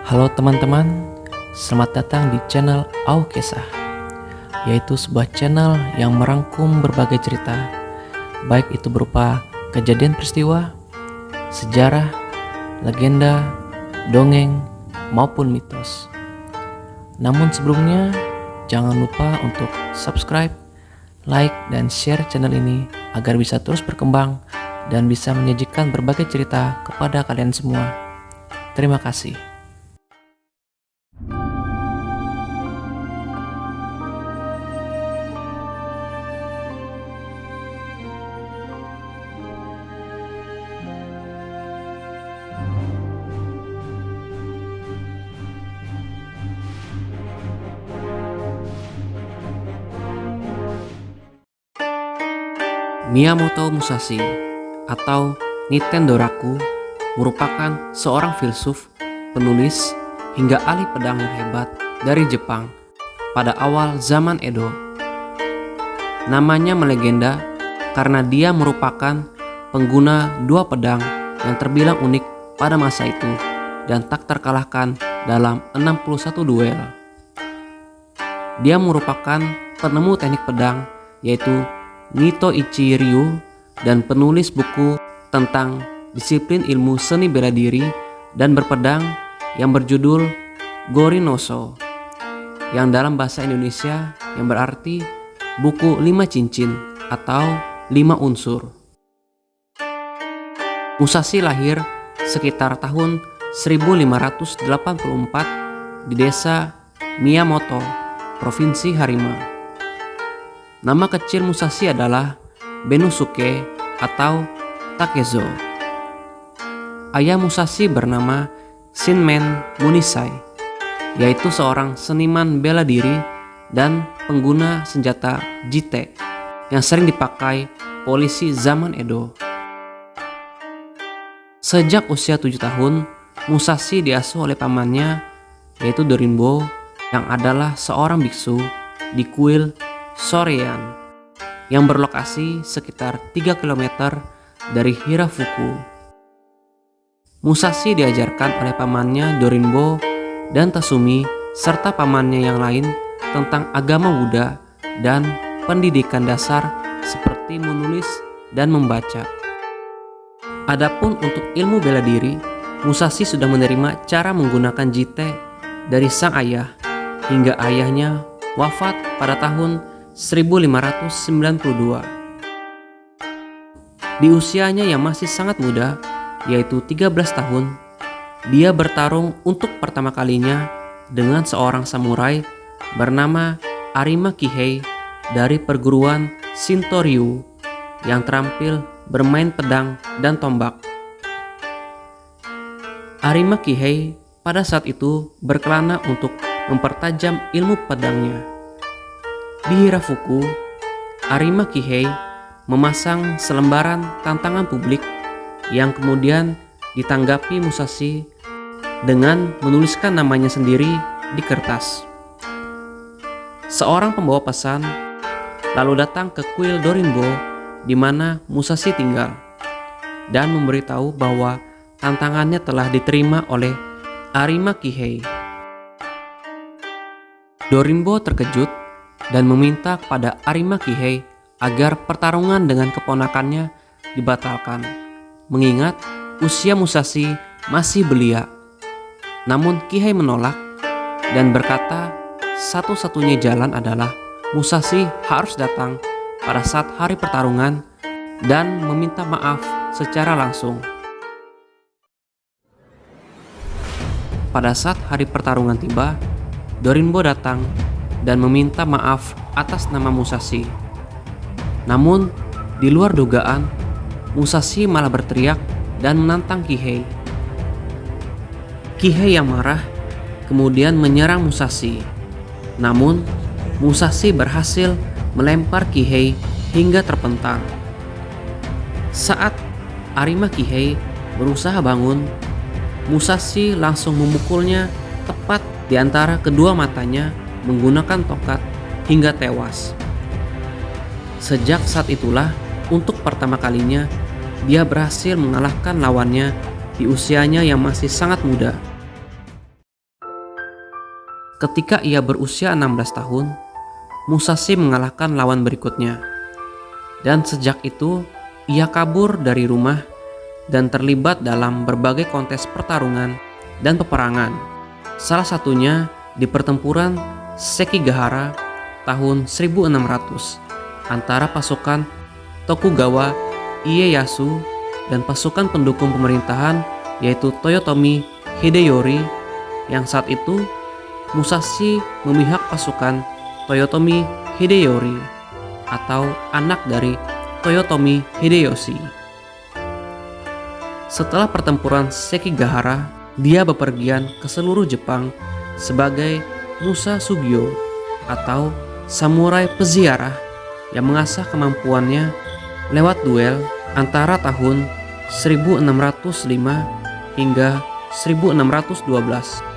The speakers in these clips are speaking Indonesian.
Halo teman-teman, selamat datang di channel Aukesah, yaitu sebuah channel yang merangkum berbagai cerita, baik itu berupa kejadian peristiwa, sejarah, legenda, dongeng, maupun mitos. Namun sebelumnya, jangan lupa untuk subscribe, like, dan share channel ini agar bisa terus berkembang dan bisa menyajikan berbagai cerita kepada kalian semua. Terima kasih. Miyamoto Musashi atau Nitendoraku merupakan seorang filsuf, penulis, hingga ahli pedang yang hebat dari Jepang pada awal zaman Edo. Namanya melegenda karena dia merupakan pengguna dua pedang yang terbilang unik pada masa itu dan tak terkalahkan dalam 61 duel. Dia merupakan penemu teknik pedang yaitu Nitoichi Ryu dan penulis buku tentang disiplin ilmu seni bela diri dan berpedang yang berjudul Gorinoso, yang dalam bahasa Indonesia yang berarti buku 5 cincin atau 5 unsur. Musashi lahir sekitar tahun 1584 di desa Miyamoto, Provinsi Harima. Nama kecil Musashi adalah Benosuke atau Takezo. Ayah Musashi bernama Shinmen Munisai, yaitu seorang seniman bela diri dan pengguna senjata jite yang sering dipakai polisi zaman Edo. Sejak usia 7 tahun, Musashi diasuh oleh pamannya, yaitu Dorinbo, yang adalah seorang biksu di kuil Sorean yang berlokasi sekitar 3 km dari Hirafuku. Musashi diajarkan oleh pamannya Dorinbo dan Tatsumi serta pamannya yang lain tentang agama Buddha dan pendidikan dasar seperti menulis dan membaca. Adapun untuk ilmu bela diri, Musashi sudah menerima cara menggunakan jite dari sang ayah hingga ayahnya wafat pada tahun 1592. Di usianya yang masih sangat muda, yaitu 13 tahun, dia bertarung untuk pertama kalinya dengan seorang samurai bernama Arima Kihei dari perguruan Shinto Ryu yang terampil bermain pedang dan tombak. Arima Kihei pada saat itu berkelana untuk mempertajam ilmu pedangnya. Di Hirafuku, Arima Kihei memasang selembaran tantangan publik yang kemudian ditanggapi Musashi dengan menuliskan namanya sendiri di kertas. Seorang pembawa pesan lalu datang ke kuil Dorinbo di mana Musashi tinggal dan memberitahu bahwa tantangannya telah diterima oleh Arima Kihei. Dorinbo terkejut dan meminta kepada Arima Kihei agar pertarungan dengan keponakannya dibatalkan, mengingat usia Musashi masih belia. Namun Kihei menolak dan berkata satu-satunya jalan adalah Musashi harus datang pada saat hari pertarungan dan meminta maaf secara langsung. Pada saat hari pertarungan tiba, Dorinbo datang dan meminta maaf atas nama Musashi. Namun, di luar dugaan, Musashi malah berteriak dan menantang Kihei. Kihei yang marah kemudian menyerang Musashi. Namun, Musashi berhasil melempar Kihei hingga terpental. Saat Arima Kihei berusaha bangun, Musashi langsung memukulnya tepat di antara kedua matanya menggunakan tongkat hingga tewas. Sejak saat itulah, untuk pertama kalinya, dia berhasil mengalahkan lawannya di usianya yang masih sangat muda. Ketika ia berusia 16 tahun, Musashi mengalahkan lawan berikutnya. Dan sejak itu, ia kabur dari rumah dan terlibat dalam berbagai kontes pertarungan dan peperangan. Salah satunya di pertempuran Sekigahara tahun 1600 antara pasukan Tokugawa Ieyasu dan pasukan pendukung pemerintahan yaitu Toyotomi Hideyori, yang saat itu Musashi memihak pasukan Toyotomi Hideyori atau anak dari Toyotomi Hideyoshi. Setelah pertempuran Sekigahara, dia bepergian ke seluruh Jepang sebagai Musa Sugyo atau samurai peziarah yang mengasah kemampuannya lewat duel antara tahun 1605 hingga 1612.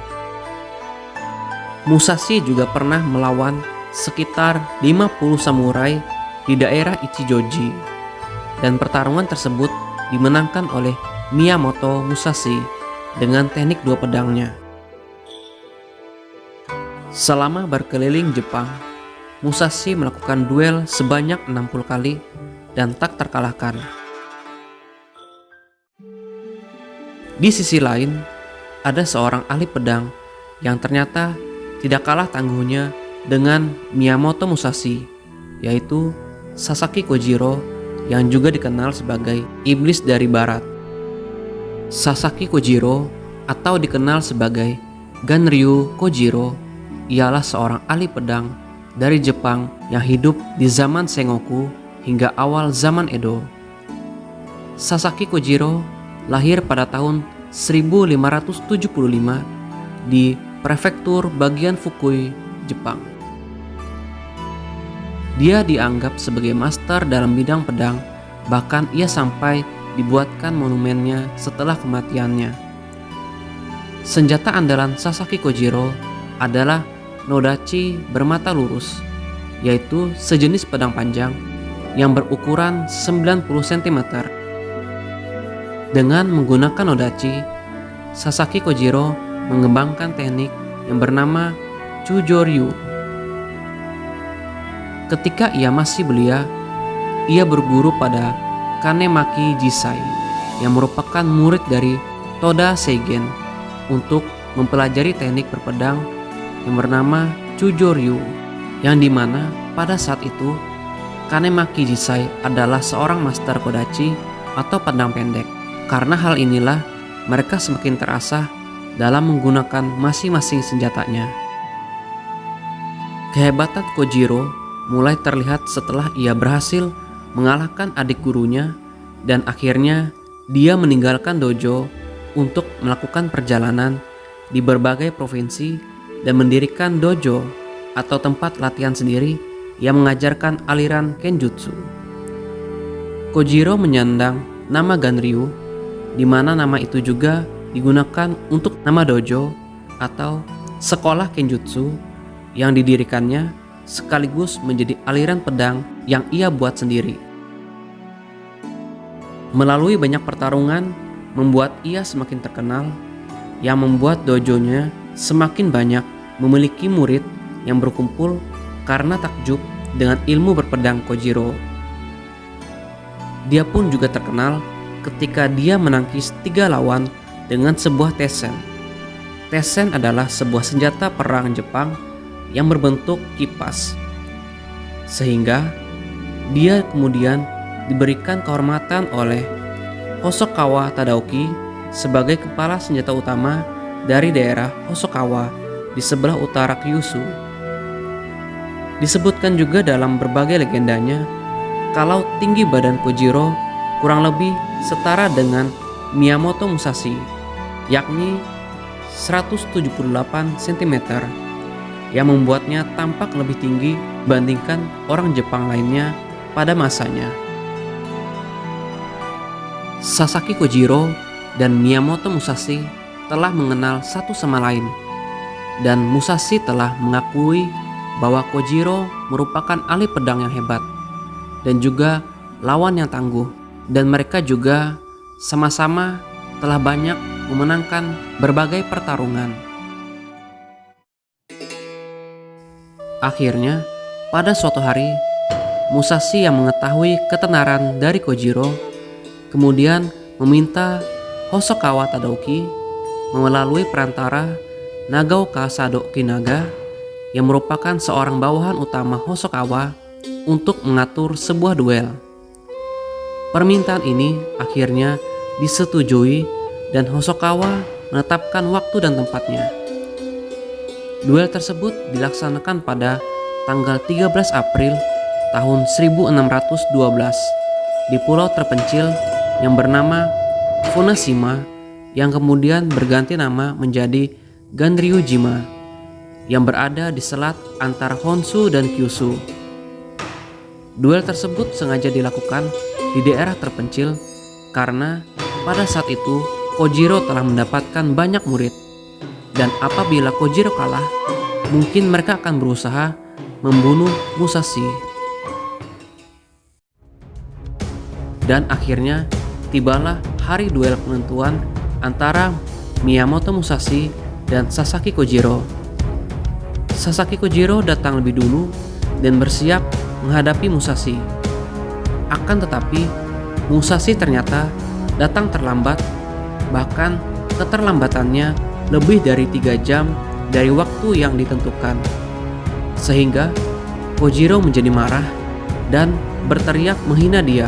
Musashi juga pernah melawan sekitar 50 samurai di daerah Ichijoji, dan pertarungan tersebut dimenangkan oleh Miyamoto Musashi dengan teknik dua pedangnya. Selama berkeliling Jepang, Musashi melakukan duel sebanyak 60 kali dan tak terkalahkan. Di sisi lain, ada seorang ahli pedang yang ternyata tidak kalah tangguhnya dengan Miyamoto Musashi, yaitu Sasaki Kojiro yang juga dikenal sebagai iblis dari barat. Sasaki Kojiro atau dikenal sebagai Ganryu Kojiro ialah seorang ahli pedang dari Jepang yang hidup di zaman Sengoku hingga awal zaman Edo. Sasaki Kojiro lahir pada tahun 1575 di prefektur bagian Fukui, Jepang. Dia dianggap sebagai master dalam bidang pedang, bahkan ia sampai dibuatkan monumennya setelah kematiannya. Senjata andalan Sasaki Kojiro adalah Nodachi bermata lurus, yaitu sejenis pedang panjang yang berukuran 90 cm. Dengan menggunakan Nodachi, Sasaki Kojiro mengembangkan teknik yang bernama Chujoryu. Ketika ia masih belia, ia berguru pada Kanemaki Jisai yang merupakan murid dari Toda Seigen untuk mempelajari teknik berpedang yang bernama Chujoryu, yang dimana pada saat itu Kanemaki Jisai adalah seorang master kodachi atau pedang pendek. Karena hal inilah mereka semakin terasah dalam menggunakan masing-masing senjatanya. Kehebatan Kojiro mulai terlihat setelah ia berhasil mengalahkan adik gurunya, dan akhirnya dia meninggalkan dojo untuk melakukan perjalanan di berbagai provinsi dan mendirikan dojo atau tempat latihan sendiri yang mengajarkan aliran Kenjutsu. Kojiro menyandang nama Ganryu, di mana nama itu juga digunakan untuk nama dojo atau sekolah Kenjutsu yang didirikannya, sekaligus menjadi aliran pedang yang ia buat sendiri. Melalui banyak pertarungan membuat ia semakin terkenal, yang membuat dojonya semakin banyak memiliki murid yang berkumpul karena takjub dengan ilmu berpedang Kojiro. Dia pun juga terkenal ketika dia menangkis 3 lawan dengan sebuah tessen. Tessen adalah sebuah senjata perang Jepang yang berbentuk kipas, sehingga dia kemudian diberikan kehormatan oleh Hosokawa Tadaoki sebagai kepala senjata utama dari daerah Hosokawa di sebelah utara Kyushu. Disebutkan juga dalam berbagai legendanya kalau tinggi badan Kojiro kurang lebih setara dengan Miyamoto Musashi, yakni 178 cm, yang membuatnya tampak lebih tinggi dibandingkan orang Jepang lainnya pada masanya. Sasaki Kojiro dan Miyamoto Musashi telah mengenal satu sama lain, dan Musashi telah mengakui bahwa Kojiro merupakan ahli pedang yang hebat dan juga lawan yang tangguh, dan mereka juga sama-sama telah banyak memenangkan berbagai pertarungan. Akhirnya, pada suatu hari, Musashi yang mengetahui ketenaran dari Kojiro kemudian meminta Hosokawa Tadauki melalui perantara Nagaoka Sadoki Naga yang merupakan seorang bawahan utama Hosokawa untuk mengatur sebuah duel. Permintaan ini akhirnya disetujui dan Hosokawa menetapkan waktu dan tempatnya. Duel tersebut dilaksanakan pada tanggal 13 April tahun 1612 di pulau terpencil yang bernama Funashima yang kemudian berganti nama menjadi Ganryujima yang berada di selat antara Honshu dan Kyushu. Duel tersebut sengaja dilakukan di daerah terpencil karena pada saat itu Kojiro telah mendapatkan banyak murid dan apabila Kojiro kalah, mungkin mereka akan berusaha membunuh Musashi. Dan akhirnya tibalah hari duel penentuan antara Miyamoto Musashi dan Sasaki Kojiro. Sasaki Kojiro datang lebih dulu dan bersiap menghadapi Musashi. Akan tetapi, Musashi ternyata datang terlambat, bahkan keterlambatannya lebih dari 3 jam dari waktu yang ditentukan. Sehingga Kojiro menjadi marah dan berteriak menghina dia.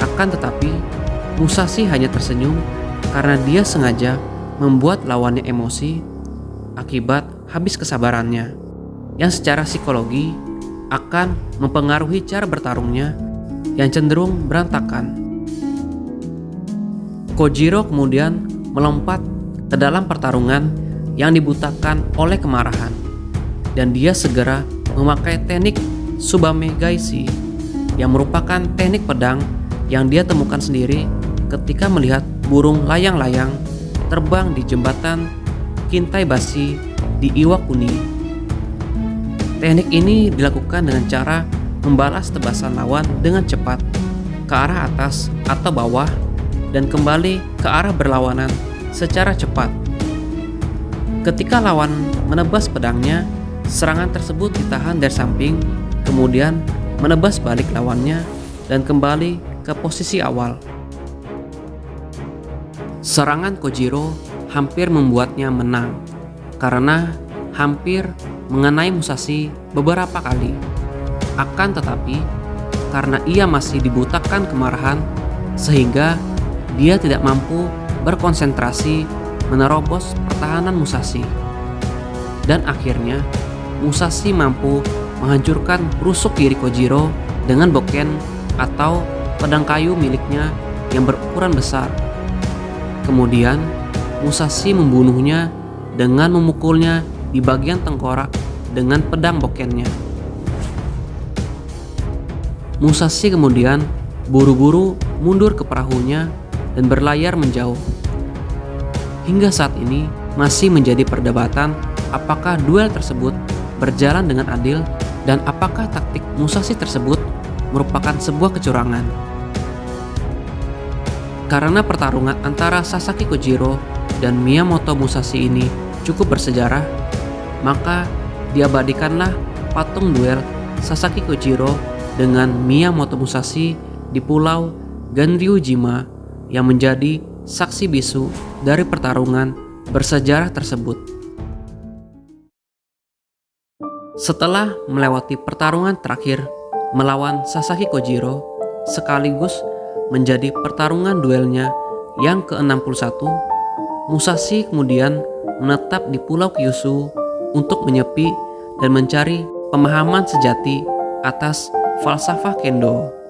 Akan tetapi, Musashi hanya tersenyum karena dia sengaja membuat lawannya emosi akibat habis kesabarannya, yang secara psikologi akan mempengaruhi cara bertarungnya yang cenderung berantakan. Kojiro kemudian melompat ke dalam pertarungan yang dibutakan oleh kemarahan, dan dia segera memakai teknik Tsubame Gaishi yang merupakan teknik pedang yang dia temukan sendiri ketika melihat burung layang-layang terbang di jembatan Kintaibashi di Iwakuni. Teknik ini dilakukan dengan cara membalas tebasan lawan dengan cepat ke arah atas atau bawah dan kembali ke arah berlawanan secara cepat. Ketika lawan menebas pedangnya, serangan tersebut ditahan dari samping, kemudian menebas balik lawannya dan kembali ke posisi awal. Serangan Kojiro hampir membuatnya menang karena hampir mengenai Musashi beberapa kali. Akan tetapi, karena ia masih dibutakan kemarahan, sehingga dia tidak mampu berkonsentrasi menerobos pertahanan Musashi. Dan akhirnya, Musashi mampu menghancurkan rusuk kiri Kojiro dengan boken atau pedang kayu miliknya yang berukuran besar. Kemudian, Musashi membunuhnya dengan memukulnya di bagian tengkorak dengan pedang bokennya. Musashi kemudian buru-buru mundur ke perahunya dan berlayar menjauh. Hingga saat ini masih menjadi perdebatan apakah duel tersebut berjalan dengan adil dan apakah taktik Musashi tersebut merupakan sebuah kecurangan. Karena pertarungan antara Sasaki Kojiro dan Miyamoto Musashi ini cukup bersejarah, maka diabadikanlah patung duel Sasaki Kojiro dengan Miyamoto Musashi di pulau Ganryujima yang menjadi saksi bisu dari pertarungan bersejarah tersebut. Setelah melewati pertarungan terakhir melawan Sasaki Kojiro, sekaligus menjadi pertarungan duelnya yang ke-61, Musashi kemudian menetap di Pulau Kyushu untuk menyepi dan mencari pemahaman sejati atas falsafah Kendo.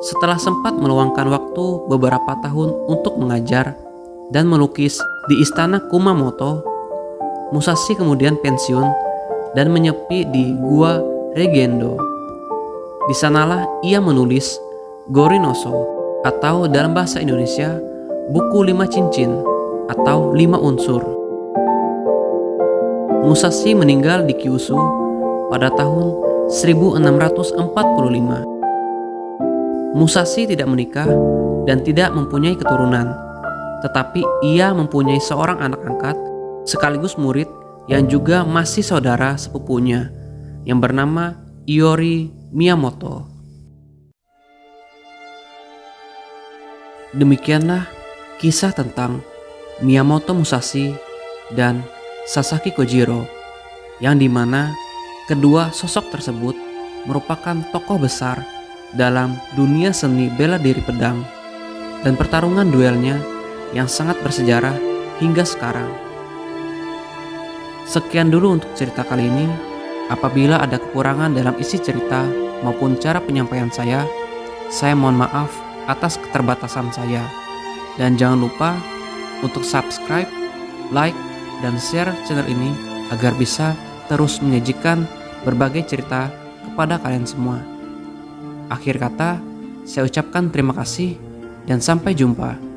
Setelah sempat meluangkan waktu beberapa tahun untuk mengajar dan melukis di istana Kumamoto, Musashi kemudian pensiun dan menyepi di Gua Regendo. Di sanalah ia menulis Gorinoso, atau dalam bahasa Indonesia buku 5 cincin atau 5 unsur. Musashi meninggal di Kyushu pada tahun 1645. Musashi tidak menikah dan tidak mempunyai keturunan, tetapi ia mempunyai seorang anak angkat sekaligus murid yang juga masih saudara sepupunya yang bernama Iori Miyamoto. Demikianlah kisah tentang Miyamoto Musashi dan Sasaki Kojiro, yang dimana kedua sosok tersebut merupakan tokoh besar dalam dunia seni bela diri pedang dan pertarungan duelnya yang sangat bersejarah hingga sekarang. Sekian dulu untuk cerita kali ini. Apabila ada kekurangan dalam isi cerita maupun cara penyampaian saya mohon maaf atas keterbatasan saya. Dan jangan lupa untuk subscribe, like, dan share channel ini agar bisa terus menyajikan berbagai cerita kepada kalian semua. Akhir kata, saya ucapkan terima kasih dan sampai jumpa.